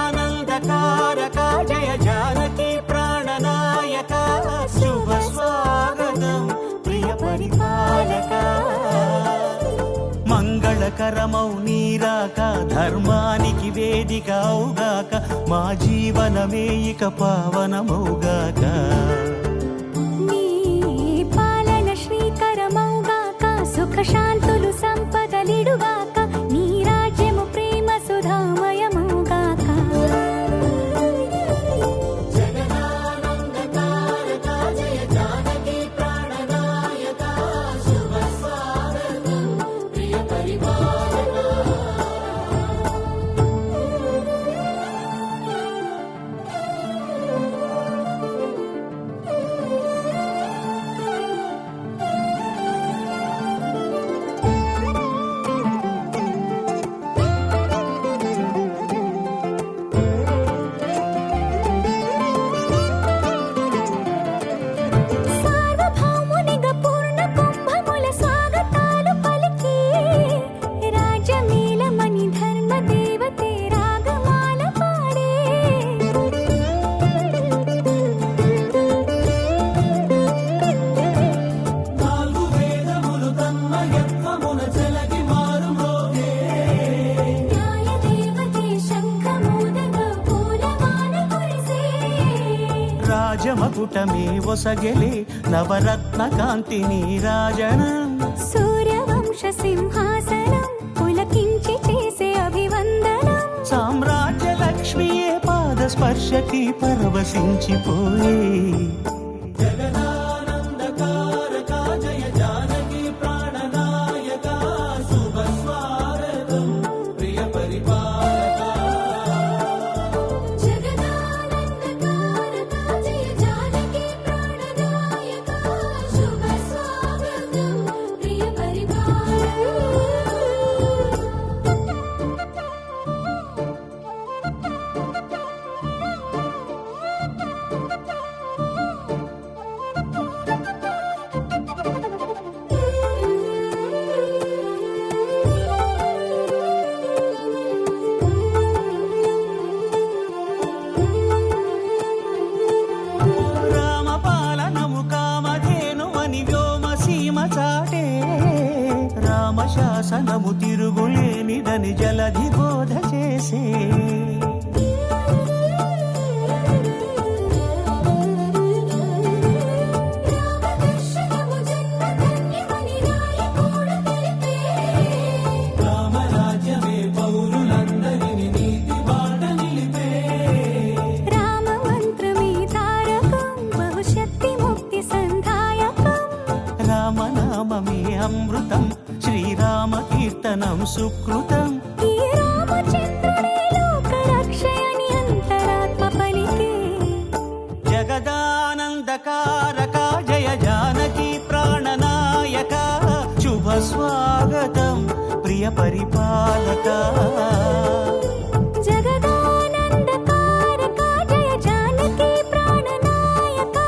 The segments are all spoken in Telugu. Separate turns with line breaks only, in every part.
జగదానందకారక జయ జానకి ప్రాణనాయక శుభ స్వాగతం ప్రియ పరిపాలక మంగళకరమౌ నీరాక ధర్మానికి వేదిక అవుగాక మా జీవనమే ఇక పావనమౌగాక
నీ పాలన శ్రీకరమౌగాక సుఖ శాంతులు సంపదలిడుగాక నీ రాజ్యము ప్రేమ సుధామయమౌగాక
జగదానందకారక జయ జానకి ప్రాణనాయక శుభ స్వాగతం ప్రియ పరిపాలక
సార్వభౌమునిగా పూర్ణ కుంభముల స్వాగతాలు పలికి రాజమేళమణి ధర్మ దేవతే రాగమాల పాడే
నాలుగు వేదములు తన్మయత్వమున చెలగి మారుమోగే
న్యాయ దేవతే శంఖమూదగా పూలవాన కురిసే
రాజమకుటమే ఒసగెలే నవరత్న కాంతి నీరాజనం
సూర్యవంశ సింహాసనం పులకించి చేసే అభివందనం
సామ్రాజ్య లక్ష్మియే పాద స్పర్శకి పరవశించిపోయే జగదానందకారక జయ జానకి ప్రాణనాయక శుభ స్వాగతం ప్రియ పరిపాలక
జగదానందకారక జయ జానకి ప్రాణనాయక శుభ స్వాగతం ప్రియ
రామపాలనము కామధేను అని వ్యోమసీమ చాటే రామశాసనము తిరుగులేనిదని జలధి బోధ చేసే
రామదర్శనము జన్మధన్యమని నాయకుడు తెలిపే
రామరాజ్యమే పౌరులందరిని నీతి బాట నిలిపే
రామమంత్రమే తారకం భవిష్యత్తి ముక్తి సంధాయకం
రామనామమే అమృతం శ్రీరామ కీర్తనం సుకృతం
ఈ రామచంద్రుడే లోకరక్షయని అంతరాత్మ పలికే
జగదానందకారక జయ జానకి ప్రాణనాయక శుభ స్వాగతం ప్రియ పరిపాలక
జగదానందకారక జయ జానకి ప్రాణనాయక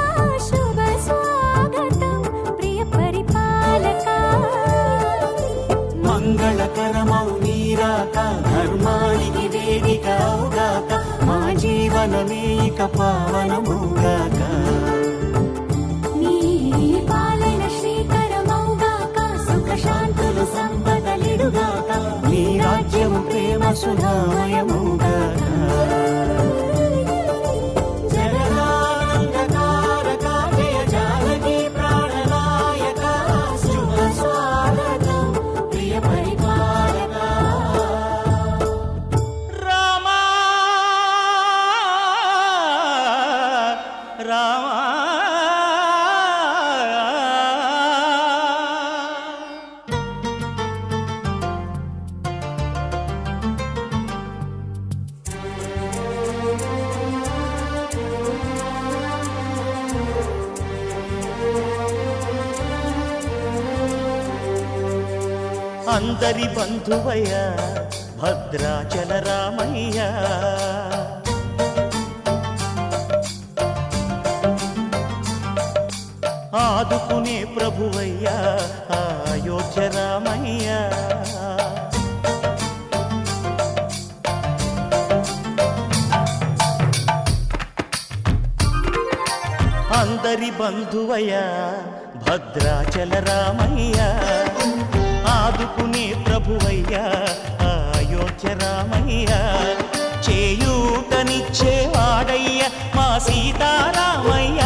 శుభ స్వాగతం ప్రియ పరిపాలక
మంగళకరమౌ నీరాక ధర్మానికి వేదిక అవుగాక మా జీవనమే ఇక పావనమౌగాక
నీ పాలన శ్రీకరమౌగాక సుఖ శాంతులు సంపదలిడుగాక
నీ రాజ్యము ప్రేమ సుధా అందరి బంధువయ్య భద్రాచల రామయ్య. ఆదుకునే ప్రభువయ్య అయోధ్య రామయ్య. అందరి బంధువయ్య భద్రాచల రామయ్య. ఆదుకునే ప్రభువయ్య అయోధ్య రామయ్య. చేయూతనిచ్చేవాడయ్య మా సీతారామయ్య.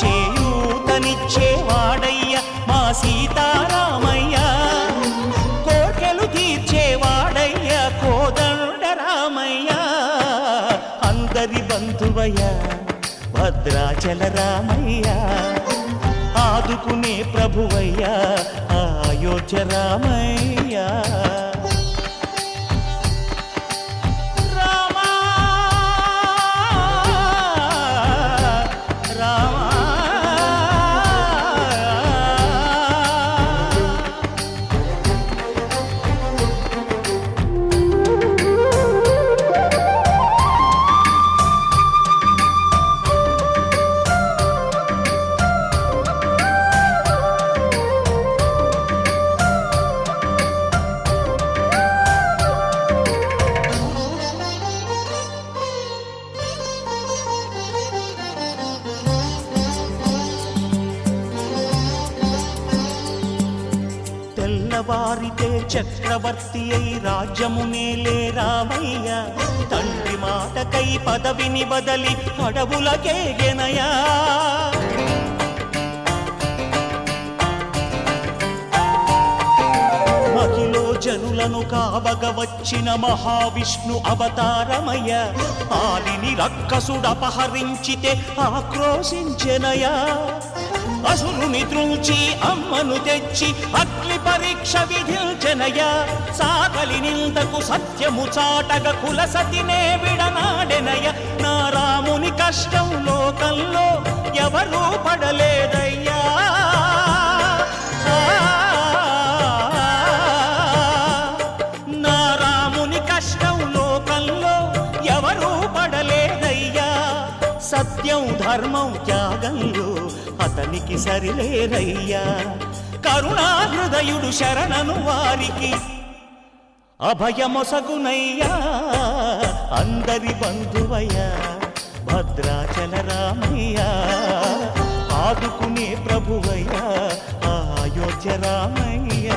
చేయూతనిచ్చేవాడయ్య మా సీతారామయ్య. కోర్కెలు తీర్చేవాడయ్య కోదండ రామయ్య. అందరి బంధువయ్య భద్రాచల రామయ్య. ఆదుకునే ప్రభువయ్య అయోధ్య రామయ్య. రామా రామా తెల్లవారితే చక్రవర్తి అయి రాజ్యమునేలే రామయ్య. తండ్రి మాటకై పదవిని బదలి అడవులకేగెనయా. మహిలో జనులను కావగ వచ్చిన మహావిష్ణు అవతారమయ్య. ఆలిని రక్కసుడపహరించితే ఆక్రోశించెనయా. అసురుని త్రుంచి అమ్మను తెచ్చి అగ్ని పరీక్ష విధించెనయ. సాకలి నిందకు సత్యము చాటగ కుల సతినే విడనాడెనయ. నా రాముని కష్టం లోకంలో ఎవరూ పడలేదయ్యా. నా రాముని కష్టం లోకంలో ఎవరూ పడలేదయ్యా. సత్యం ధర్మం త్యాగంలో అతనికి సరిలేరయ్యా. కరుణా హృదయుడు శరణను వారికి అభయమొసగునయ్యా. అందరి బంధువయ్య భద్రాచల రామయ్య. ఆదుకునే ప్రభువయ్య అయోధ్య రామయ్య.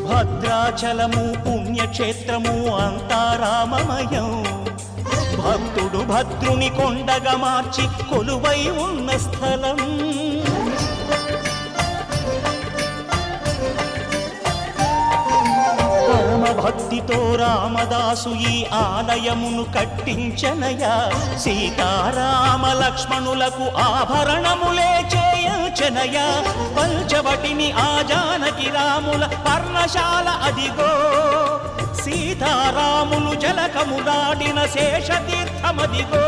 భద్రాచలము పుణ్యక్షేత్రము అంతా రామమయం. భక్తుడు భద్రుని కొండగా మార్చి కొలువై ఉన్న స్థలం. పరమ భక్తితో రామదాసు ఈ ఆలయమును కట్టించనయా. సీతారామ లక్ష్మణులకు ఆభరణములే చేయించనయా. పంచవటిని ఆ జానకి రాముల పర్ణశాల అదిగో. సీతారాములు జలకము దాటిన శేషతీర్థమదిగో.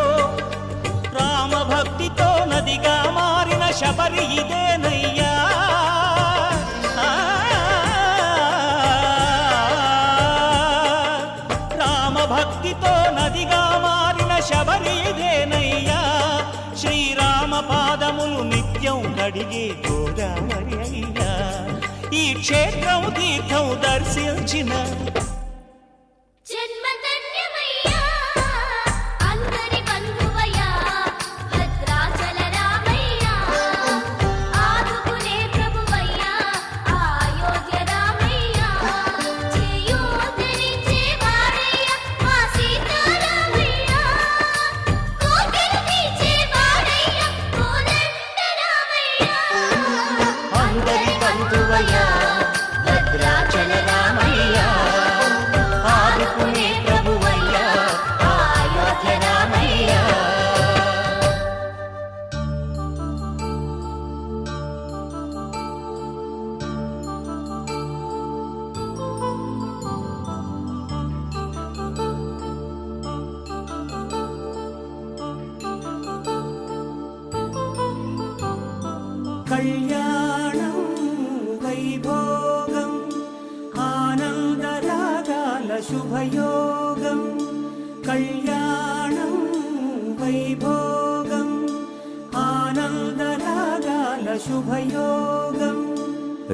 రామ భక్తితో నదిగా మారిన శబరి ఇదేనయ్యా. రామ భక్తితో నదిగా మారిన శబరి ఇదేనయ్యా. శ్రీరామ పాదములు నిత్యం కడిగే గోదావరి అయ్యా. ఈ క్షేత్రం తీర్థం దర్శించిన కళ్యాణం వైభోగం ఆనందరాగాల శుభయోగం కళ్యాణం వైభోగం ఆనందరాగాల శుభయోగం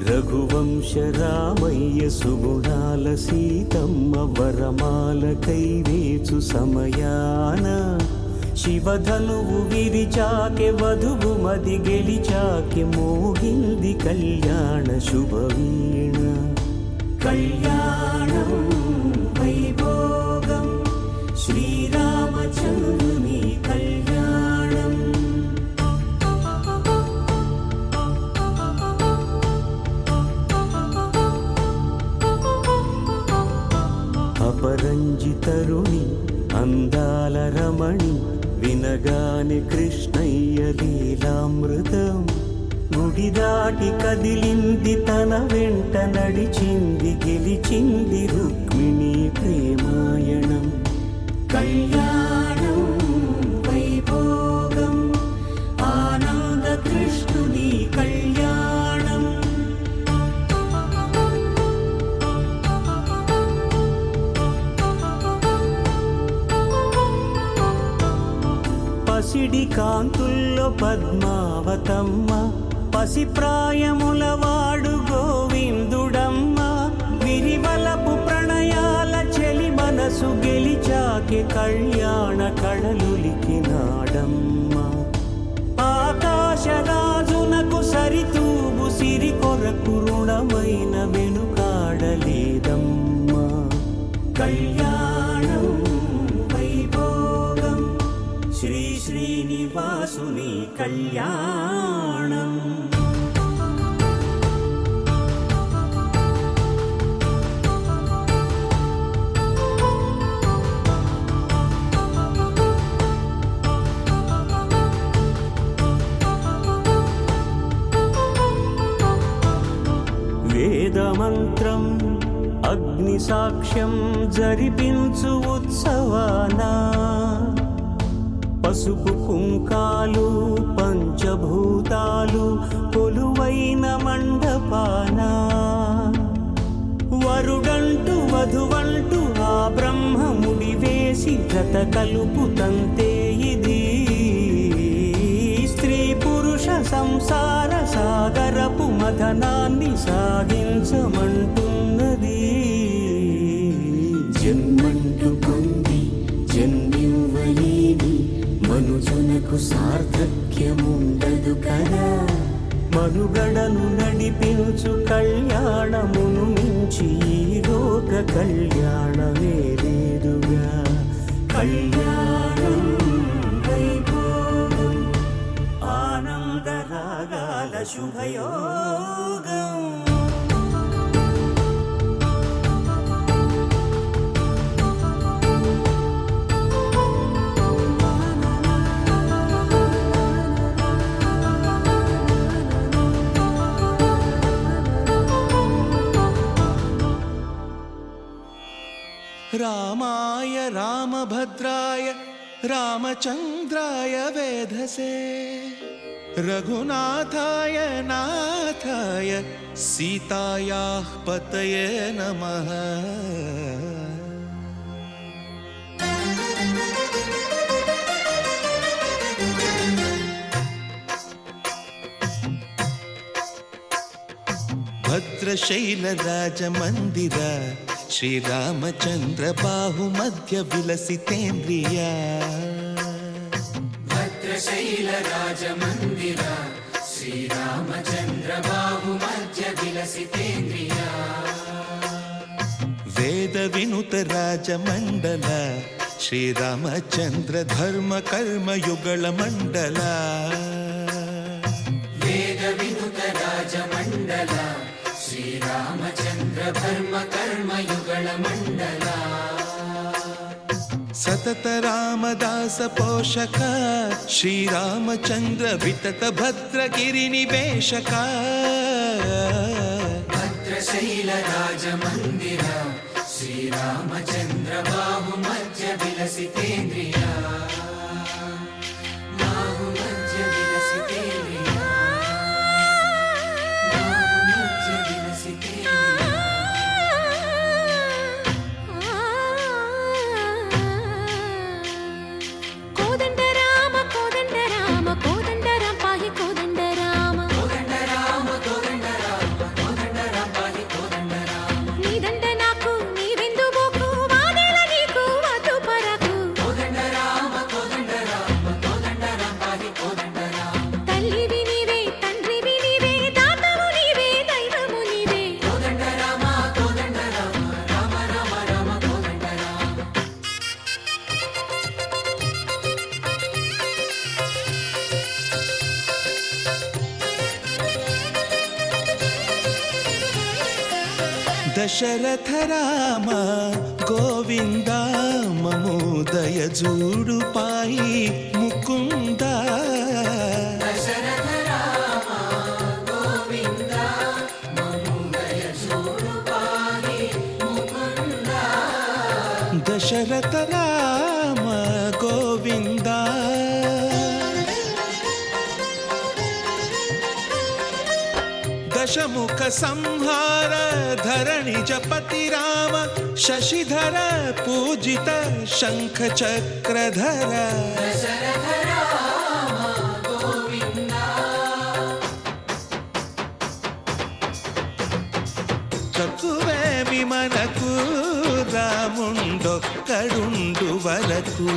రఘువంశ రామయ్య సుగుణాల సీతమ్మ వరమాల కైవేచు సమయాన శివధనువు విరిచాకె వధువు మది గెలిచాకె మోగింది కళ్యాణ శుభవీణ కళ్యాణం వైభోగం శ్రీరామచంద్రుని కళ్యాణం అపరంజితరుణి అందాల రమణి వినగానే కృష్ణయ్య లీలామృతం గుడి దాటి కదిలింది తన వెంట నడిచింది గెలిచింది రుక్మిణి ప్రేమాయణం కళ్యాణం వైభోగం ఆనంద కృష్ణుని కళ్యాణం పసిడి కాంతుల్లో పద్మావతమ్మ పసిప్రాయముల వాడు గోవిందుడమ్మ విరివలపు ప్రణయాల చెలి మనసు గెలిచాకె కళ్యాణ కళలులికినాడమ్మ ఆకాశరాజునకు సరితూగు సిరి కొరకు రుణమైన వెనుకాడలేదమ్మ కళ్యాణం వైభోగం శ్రీ శ్రీనివాసుని కళ్యాణం వేదమంత్రం అగ్ని సాక్ష్యం జరిపించు ఉత్సవానా పసుపు కుంకాలు పంచభూతాలు కొలువైన మండపాన వరుడంటూ వధువంటూ ఆ బ్రహ్మముడి వేసి జత కలుపుతంతే ఇది స్త్రీ పురుష సంసార సాగరపు మథనాన్ని సాగించమంటున్నది జన్మంటూ పొంది జన్మివ్వలేని మనుజునకు సార్థక్యముండదు కదా మనుగడను నడిపించు కళ్యాణమును మించి ఈ లోక కళ్యాణమే లేదుగా కళ్యాణం వైభోగం ఆనందరాగాల శుభయోగం
रामाय रामभद्राय रामचन्द्राय वेधसे रघुनाथाय नाथाय सीतायाः पतये नमः भद्रशैलराजमन्दिर श्रीरामचन्द्र बाहुमध्य विलसितेन्द्रिया
भद्रशैलराजमन्दिर श्रीरामचन्द्र बाहुमध्य विलसितेन्द्रिया
वेदविनुत राजमण्डल श्रीरामचन्द्र धर्म कर्म युगल मण्डल
वेदविनुत राजमण्डल श्रीरामचन्द्र धर्म कर्म युगल मण्डल
सतत रामदास पोषक श्रीरामचन्द्र वितत भद्रगिरि निवेशक
भद्रशैलराजमन्दिर श्रीरामचन्द्र बाहुमध्य विलसितेन्द्रिया बाहुमध्य विलसितेन्द्रिया
దశరథ రామ గోవింద మము దయజూడు పాయి ముకుంద
దశరథ రామ గోవింద మము దయచూడు పాహి ముకుంద
దశరథ రామ గోవింద దశముఖ సంహార ధరణి జపతి రామ శశిధర పూజిత శంఖ చక్రధర
దశరథ రామ గోవింద
తక్కువేమి మనకు రాముండొక్కడుండు వరకు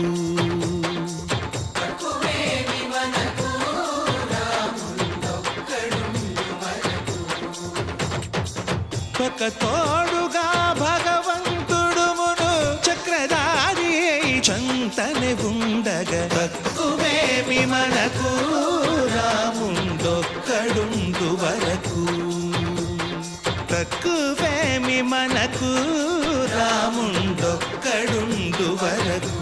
తక్కువేమి మనకు రాముండొక్కడుండు వరకు
ఒక తోడుగా భగవంతుడుమును చక్రధారి చంతనే ఉండగా తక్కువేమి మనకు రాముండొక్కడుండు వరకు తక్కువేమి మనకు రాముండొక్కడుండు వరకు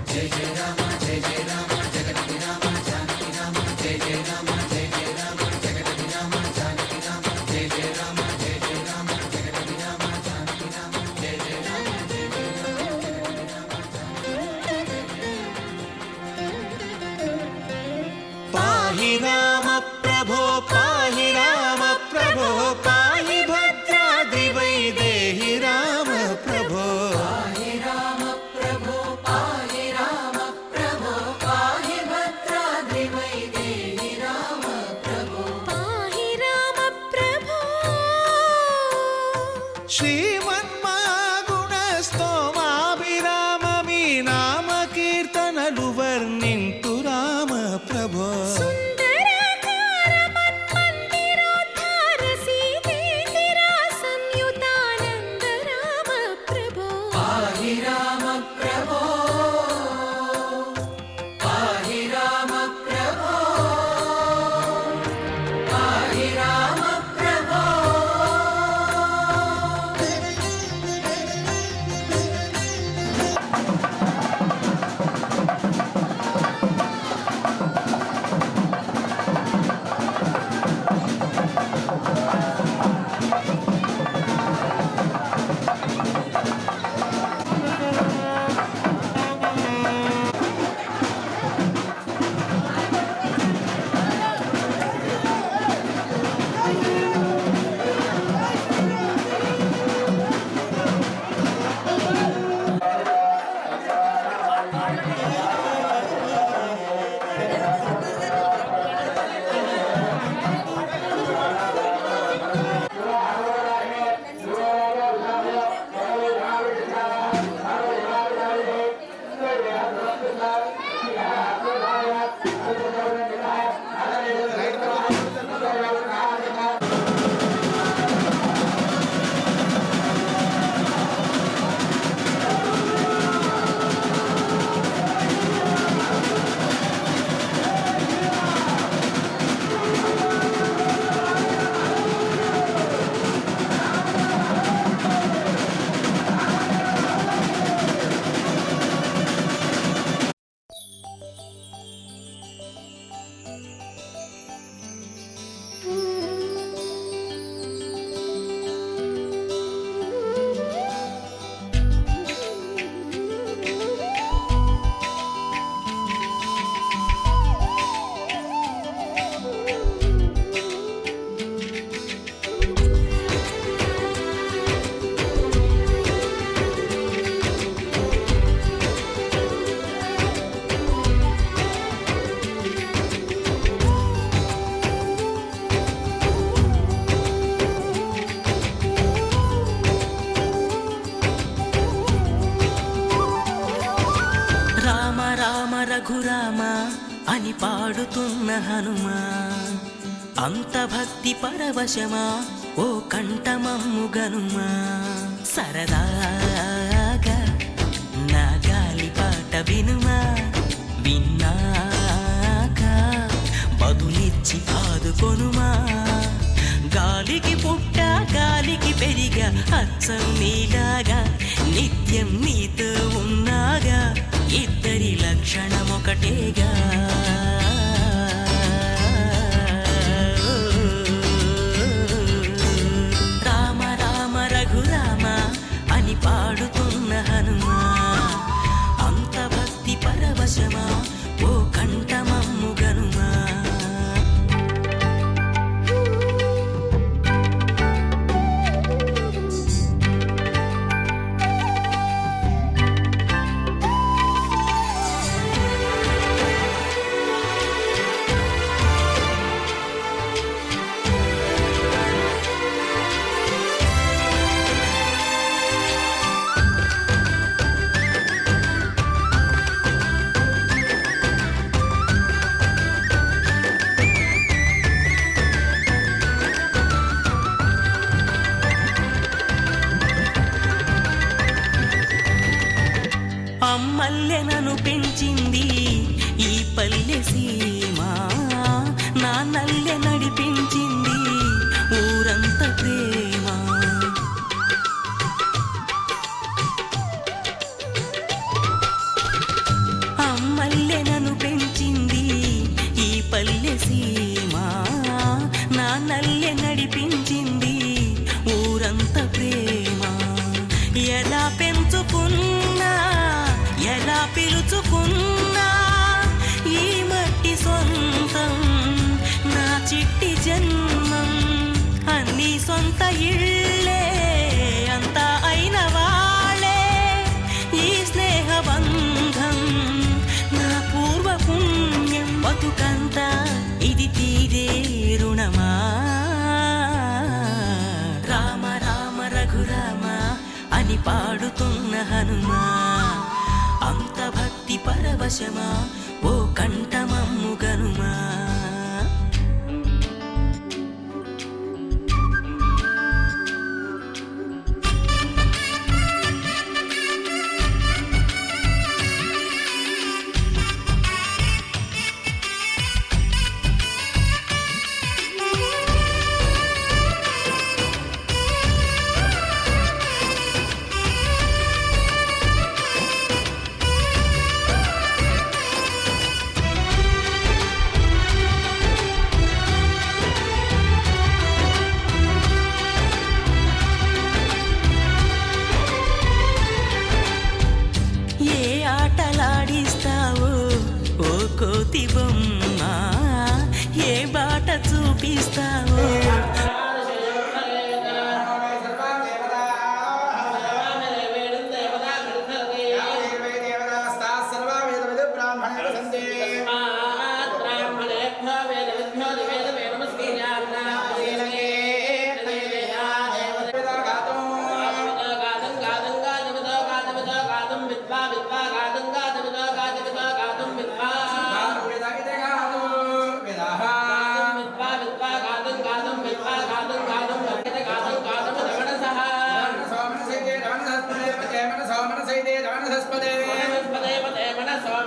జయ జయ రామ జయ జయ రామ జగతి రామ జానకి రామ జయ జయ రామ జయ జయ రామ జగతి రామ జానకి రామ జయ జయ రామ జయ జయ రామ జగతి రామ జానకి రామ జయ జయ రామ జయ జయ రామ
పాహి రామ ప్రభో పాహి రామ ప్రభో పాహి భద్రాద్రి వైదేహి రామ ప్రభో
పాహి రామ ప్రభో పాహి రామ ప్రభో పాహి భద్రాద్రి వైదేహి రామ ప్రభో
పాహి రామ ప్రభో
శ్రీమన్మాగుణ స్తోమాభిరామ మీ నామ కీర్తనలు వర్ణింతు రామ ప్రభో
సుందరాకార మన్మందిరోద్ధార సీతేందిరా సంయుతానంద రామ ప్రభో
పాహి రామ ప్రభో పాహి రామ ప్రభో పాహి రామ ప్రభో
రఘురామ అని పాడుతున్న హనుమా అంత భక్తి పరవశమా ఓ కంఠమమ్ము గనుమా సరదాగా నా గాలి పాట వినుమా విన్నాక బదులిచ్చి ఆదుకొనుమా గాలికి పుట్ట గాలికి అచ్చం నీలాగా నిత్యం నీతో ఉన్నాగా ఇద్దరి లక్షణం ఒకటేగా రామ రామ రఘురామ అని పాడుతున్న హనుమా అంత భక్తి పరవశమా ఓ కంఠమమ్ము గనుమా అమ్మల్లెనను పెంచింది ఈ పల్లె సీమ నా నల్లె నడిపించింది ఊరంత ప్రేమ అమ్మల్లెనను పెంచింది ఈ పల్లె సీమ నా నల్లె నడిపించింది ఊరంత ప్రేమ ఎలా పెంచుకున్నా ఎలా పిలుచుకున్నా ఈ మట్టి సొంతం నా చిట్టి జన్మం అన్ని సొంత ఇళ్ళే అంతా అయిన వాళ్ళే ఈ స్నేహ బంధం నా పూర్వ పుణ్యం బతుకంతా ఇది తీరే రుణమా రామ రామ రఘురామ అని పాడుతున్న హనుమా అంత భక్తి పరవశమా ఓ కంఠమమ్ము గనుమా ఆటలాడిస్తావో ఓ కోతి బొమ్మ ఏ బాట చూపిస్తావో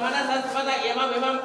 మనసస్పద ఇమమిమం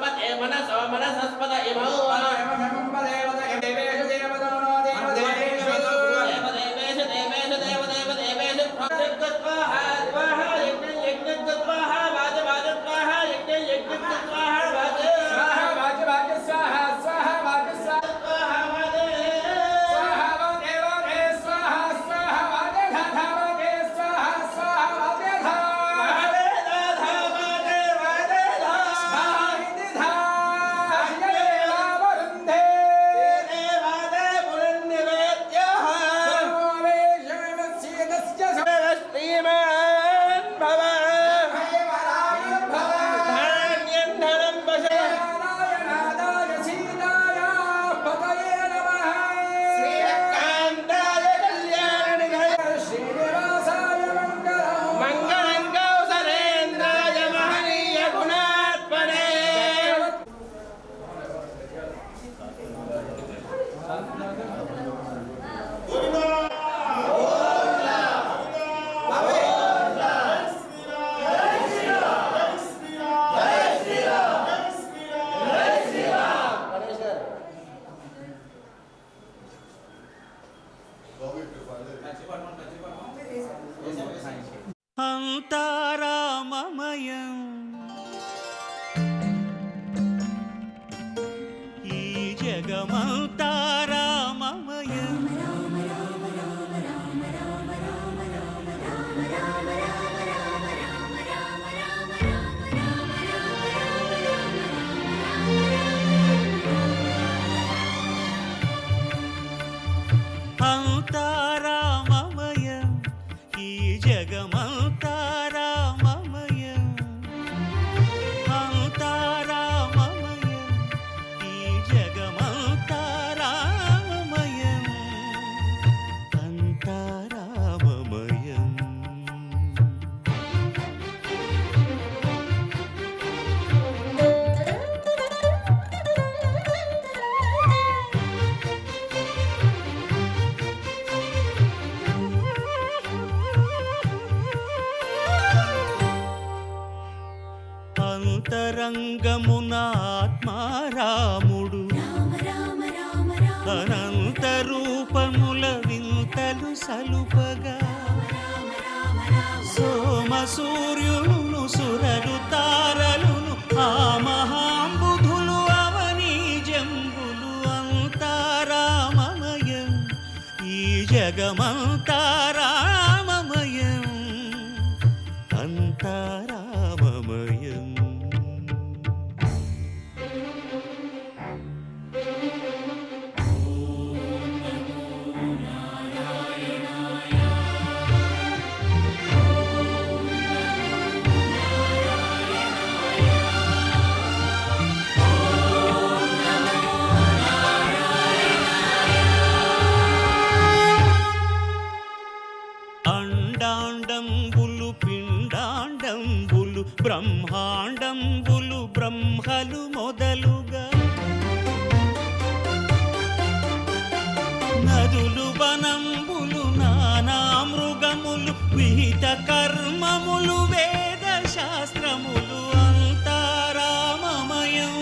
జగమంతా రామమయం అంతా రామమయం ఈ జగమంతా రామమయం అంతా రామమయం ఈ జగమంతా రామమయం అంతా రామమయం అంతరంగమున ఆత్మారాముడు అనంత రూపముల వింతలు సలుపగా సోమ సూర్యులను సురలు తారలును ఆ మహాంబుధులు అవనీ జంబులు అంతా రామమయం ఈ జగమంతా రామమయం అంతా రామమయం అండాండంబులు పిండాండంబులు బ్రహ్మాండంబులు బ్రహ్మలు మొదలుగా నదులు వనంబులు నానా మృగములు విహిత కర్మములు వేద శాస్త్రములు అంతా రామమయం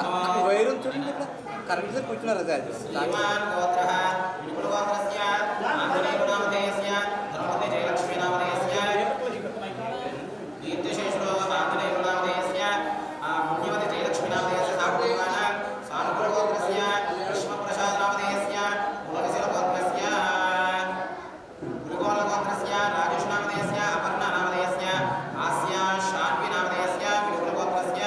అమ్మా వైరం చూడండి ఇక్కడ కరెంట్ దగ్గర కూర్చున్నారు అదే అది
శ్రీమాన్ గోత్రః విపుల గోత్రస్య ఆంజనేయ నామధేయస్య ధర్మతే జయలక్ష్మీ నామధేయస్య కీర్తిశేషులో ఆంజనేయ నామధేయస్య పుణ్యవతి జయలక్ష్మీ నామధేయస్య సాకులవాన సానుకూల గోత్రస్య కృష్ణప్రసాద్ నామధేయస్య కులశీల గోత్రస్య గురుగోళ గోత్రస్య రాజేష్ నామధేయస్య అపర్ణ నామధేయస్య ఆస్య శాన్వి నామధేయస్య విపుల గోత్రస్య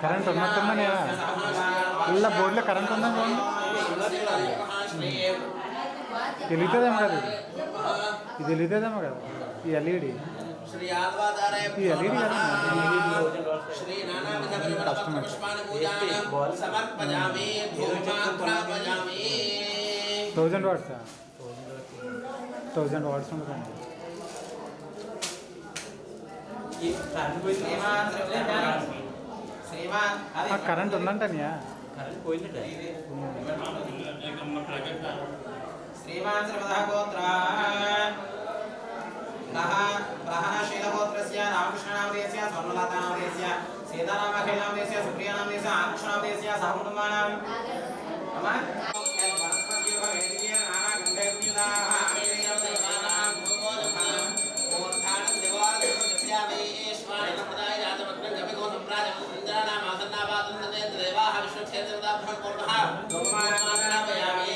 కరెంట్ ఉన్నట్టుందని ఇలా బోర్డులో కరెంట్ ఉందని వెలుగుతుందేమో కదా ఇది వెలుగుతుందేమో కదా ఈ ఎల్ఈడి
श्री आल्वादाराय
ఈ ఎల్ఈడి కదా
श्री नानाविध परिमल पुष्पाणि पूजानां समर्पयामि धूपमाघ्रापयामि
1000 వాట్స్ 1000 వాట్స్ ఉంటుంది కరెంట్ ఉందంటనియా
श्रीमान सर्वदा गोत्रा प्रहनशीलगोत्रस्य रामकृष्णनामदेस्य स्वर्णलतानामदेस्य सीतारामखिलनामदेस्य सुप्रियानामदेस्य आकृष्णनामदेस्य सहकुटुम्बानां मम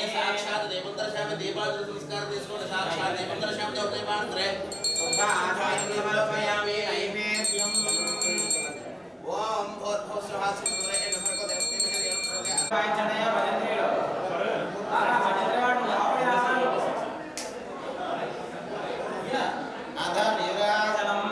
साक्षात देवंदर्शामि दीपावली संस्कार देशों साक्षात देवंदर्शामि जो देवांतरे सुखा आचार्य समर्पयामि नैवेद्यम ओम भूर्भुवः स्वः सुंदरे नमः को देवते में देवं प्रदे आय चढ़या भजनेलो आला भजनेवाडु आपे आसान आधा निराजनम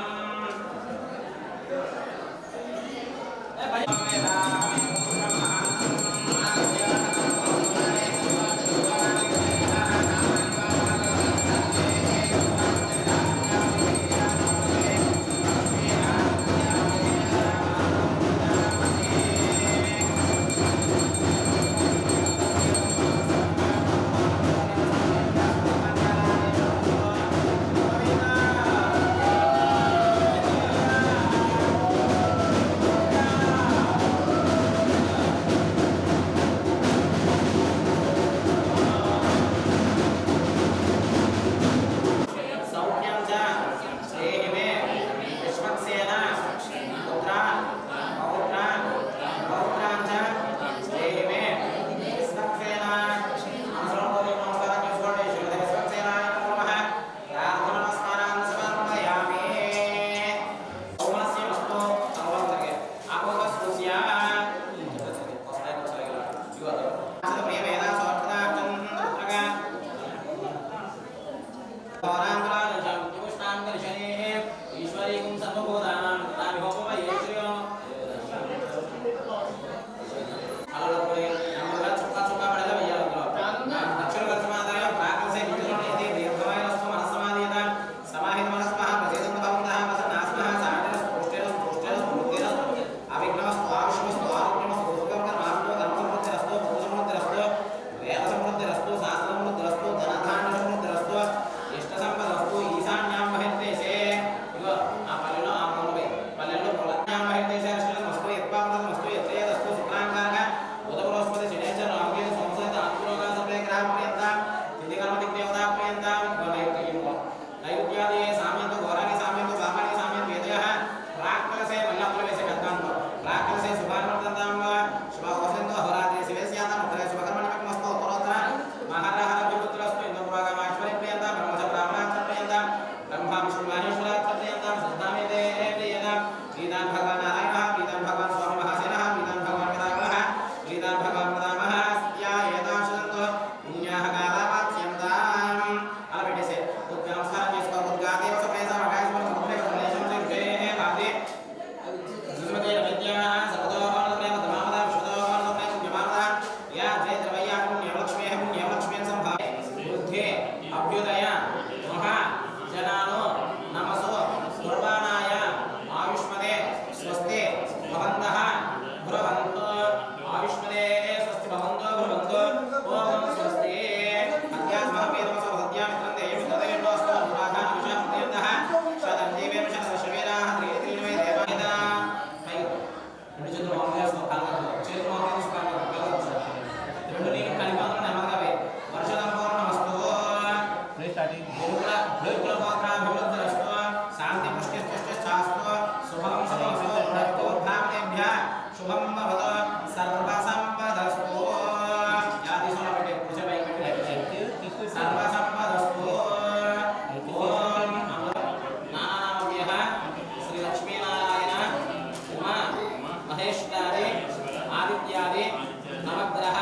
नवग्रह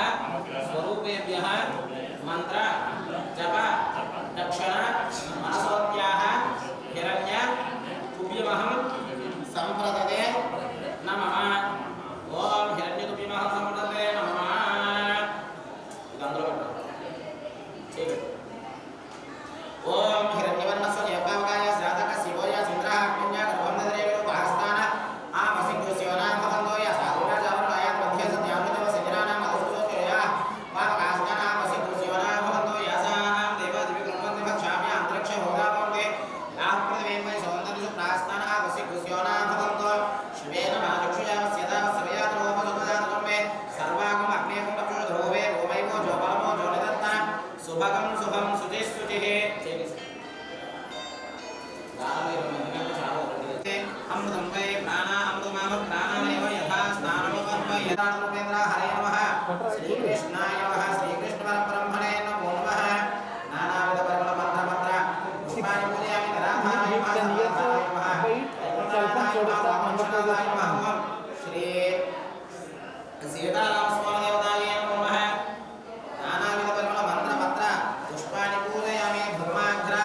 स्वरूपेभ्यः मंत्र जप
दक्षिण मनसोत्याः हिरण्य तुभ्यमहं संप्रदते नमः ओम हिरण्य तुभ्यमहं संप्रदते नमः इदंदरो ठीक है ओम हिरण्यवर्णस्य यज्ञावकाय श्राद्धक शिवोय चंद्रः अग्निया गर्भं नदरेव उपहस्तान आमसिद्धो शिवना भवन्तो या साधुना जावराय मध्य सत्यामृतम सजनानां मधुसूचया पापकास्तान आमसिद्धो शिवना भवन्तो या साम देव दिव्य ब्रह्मन्ति भक्षामि अंतरिक्ष होदामन्ते याः पृथिवीमय सौन्दर्यसु प्रास्तान आमसिद्धो शिवना भवन्तो शिवेन महाचक्षुया स्यदा सर्वयात लोपसुपदातमे सर्वागम अग्नेयं पक्षुधोवे गोमैवो जोपलमो जोनिदत्ता शुभगं शुभं सुचिः अमृतं वै प्राणा अमृतमाम प्राणामेव यथा स्नानमोपन्व यथा रूपेन्द्र हरे नमः श्रीकृष्णाय नमः श्रीकृष्णपरब्रह्मणे नमो नमः नानाविध परिमल मंत्र पुष्पाणि पूजयामि तदाधाराय नमः श्री सीताराम स्वामी देवताय नमो नमः नानाविध परिमल मंत्र पुष्पाणि पूजयामि धर्माग्र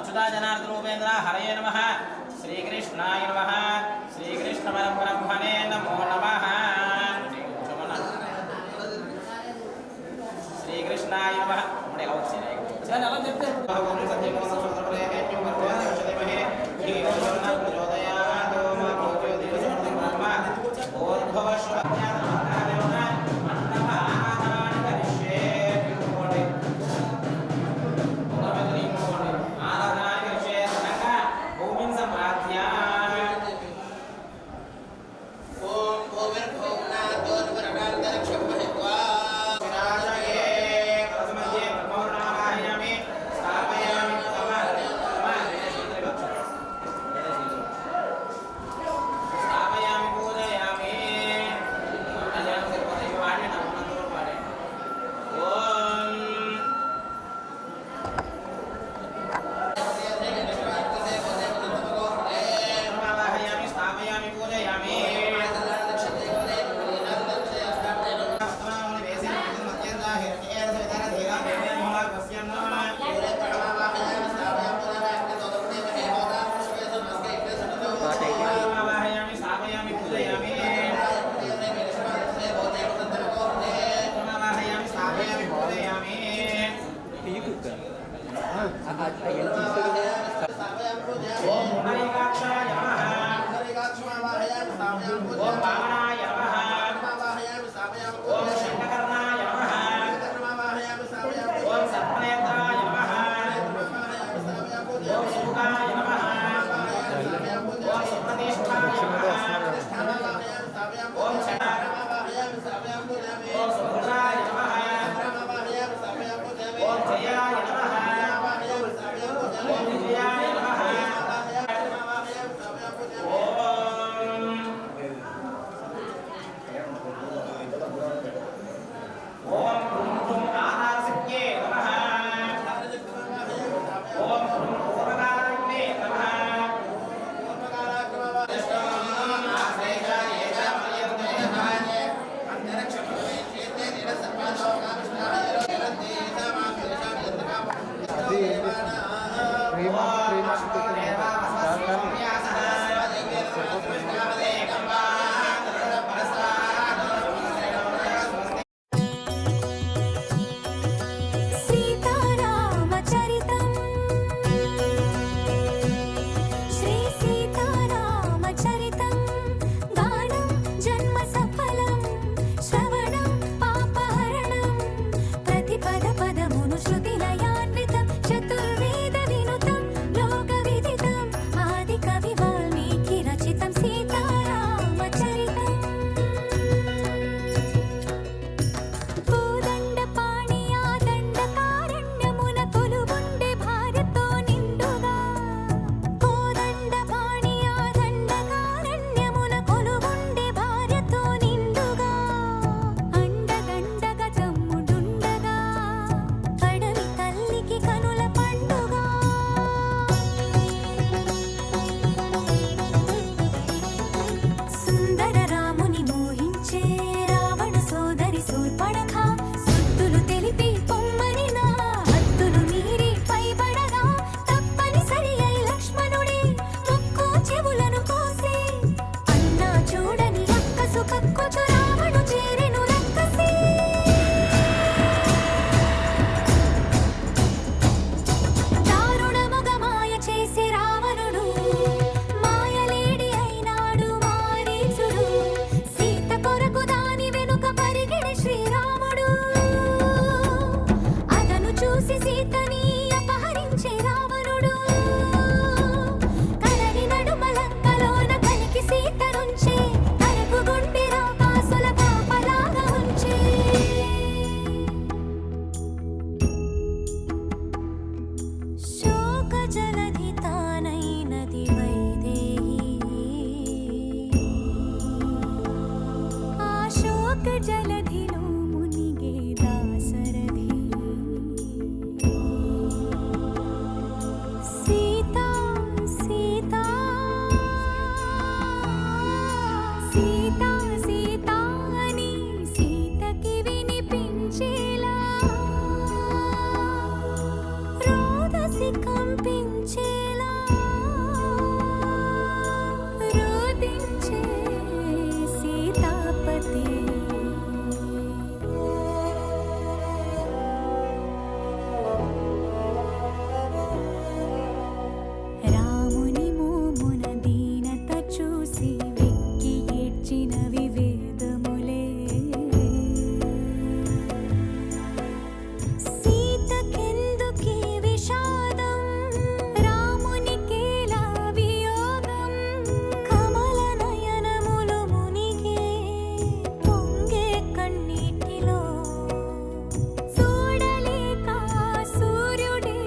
अच्युता जनार्दन रूपेन्द्र हरे नमः श्रीकृष्णाय नमः श्रीकृष्ण परब्रह्मणे नमो नमः श्रीकृष्णाय नमः
శోక జలధిలో మునిగే దాసరథి సీతా సీతా సీతా సీతా అని సీతకి వినిపించేలా రోదసి కంపించేలా రోదించే సీతాపతి రాముని మోమున దీనత చూసి వెక్కి ఏడ్చినవి వేదములే సీతకెందుకీ విషాదం రామునికేలా వియోగం కమల నయనములు మునిగే పొంగే కన్నీటిలో చూడలేక సూర్యుడే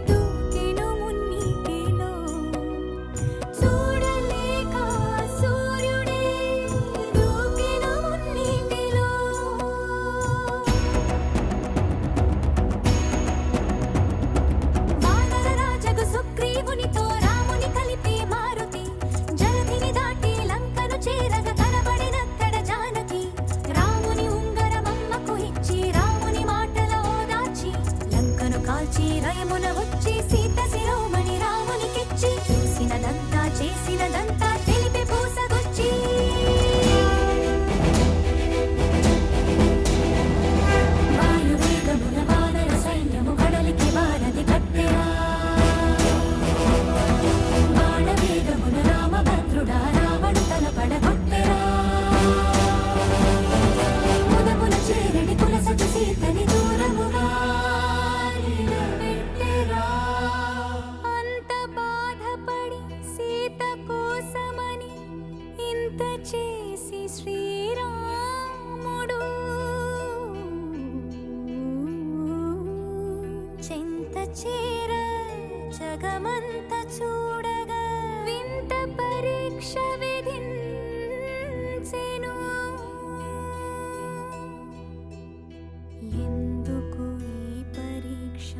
దూకెను మున్నీటిలో చూడలేక సూర్యుడే దూకెను మున్నీటిలో వానరరాజగు సుగ్రీవునితో రాముని కలిపి మారుతి జలధిని దాటి లంకను చేరగ కనబడినక్కడ జానకి రాముని ఉంగరమమ్మకు ఇచ్చి రాముని మాటల ఓదార్చి లంకను కాల్చి రయమున వచ్చి సీత శిరోమణి రామునికిచ్చి చూసినదంతా చేసినదంతా తెలిపి పూసగొచ్చి వాయువేగమున వానర సైన్యము కడలికి వారధి కట్టెరా బాణవేగమున రామభద్రుడా రావణు తలపడగొట్టెరా ముదమున చేరడి కులసతి సీతని దూరముగా నిలబెట్టెరా అంత బాధపడి సీత కోసమని ఇంత చేసి శ్రీరాముడు చెంత చేర జగమంత చూడగా వింత పరీక్ష విధించెను ఎందుకు ఈ పరీక్ష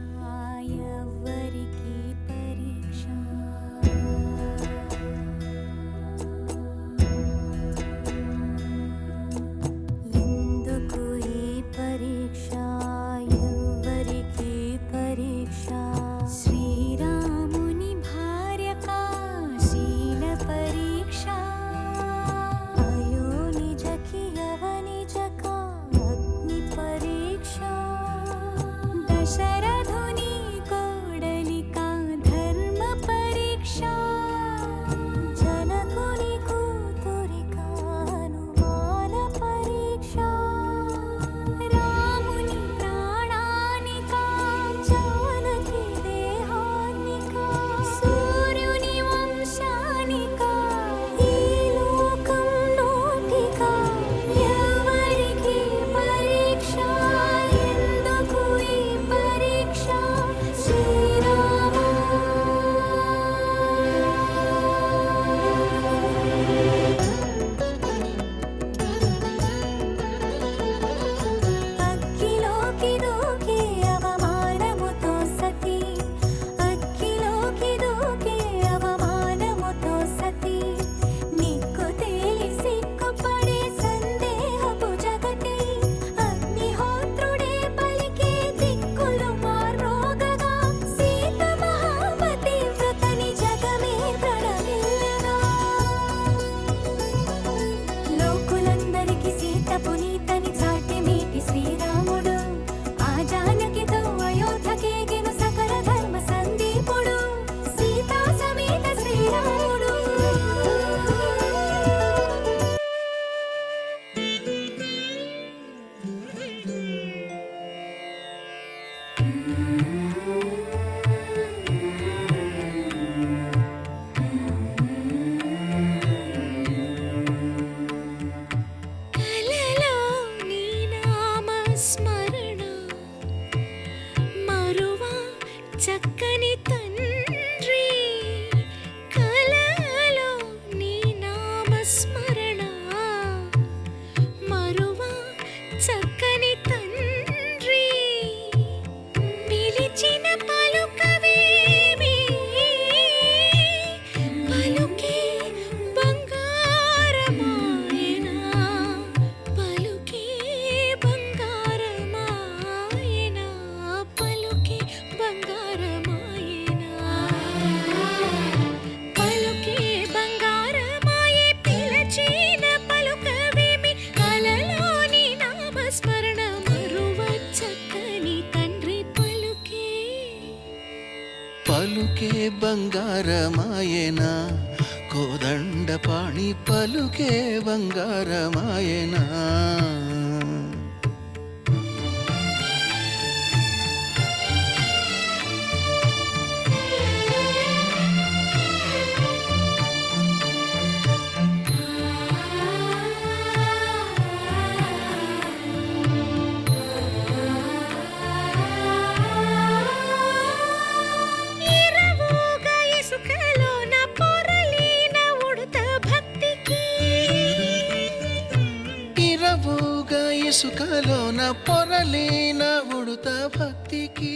ఎవ్వరికి పరీక్ష ఎందుకు ఈ పరీక్ష ఎవ్వరికి పరీక్ష శ్రీరాముని భార్యకా శీల పరీక్ష అయో నిజకి అవనిజకా అగ్ని పరీక్ష దశరథుని కోడలికా ధర్మ పరీక్ష జనకుని కూతురికా అనుమాన పరీక్ష రాముని ప్రాణానికా జానకి దేహానికా సూర్యుని వంశానికా ఈ లోకం నోటికా ఎవరికి పరీక్ష ఎందుకు ఈ పరీక్ష అగ్గిలోకి దూకే అవమానముతో సతి అగ్గిలోకి దూకే అవమానముతో సతి నీకు తేలి సిగ్గుపడే సందేహపు జగతి అగ్నిహోత్రుడే పలికే దిక్కులు మారోగగా సీత మహాపతి వృతని జగమే ప్రణమిల్లగా లోకులందరికి సీత పునీతని చాటి మీటి శ్రీరాముడు ఆ జానకితో అయోధ్యకేగెను సకల ధర్మ సందీపుడు సీతా సమేత శ్రీరాముడు కలలో నీ నామ స్మరణ మరువా చక్కని తండ్రి కలలో నీ నామ స్మరణ మరువా
బంగారమాయనా కోదండపాణి పలుకే బంగారమాయనా
ఇరవోగా ఇసుకలోన పొరలిన ఉడత భక్తికి
ఇరవుగా ఇసుకలోన పొరలేన ఉడుత భక్తికి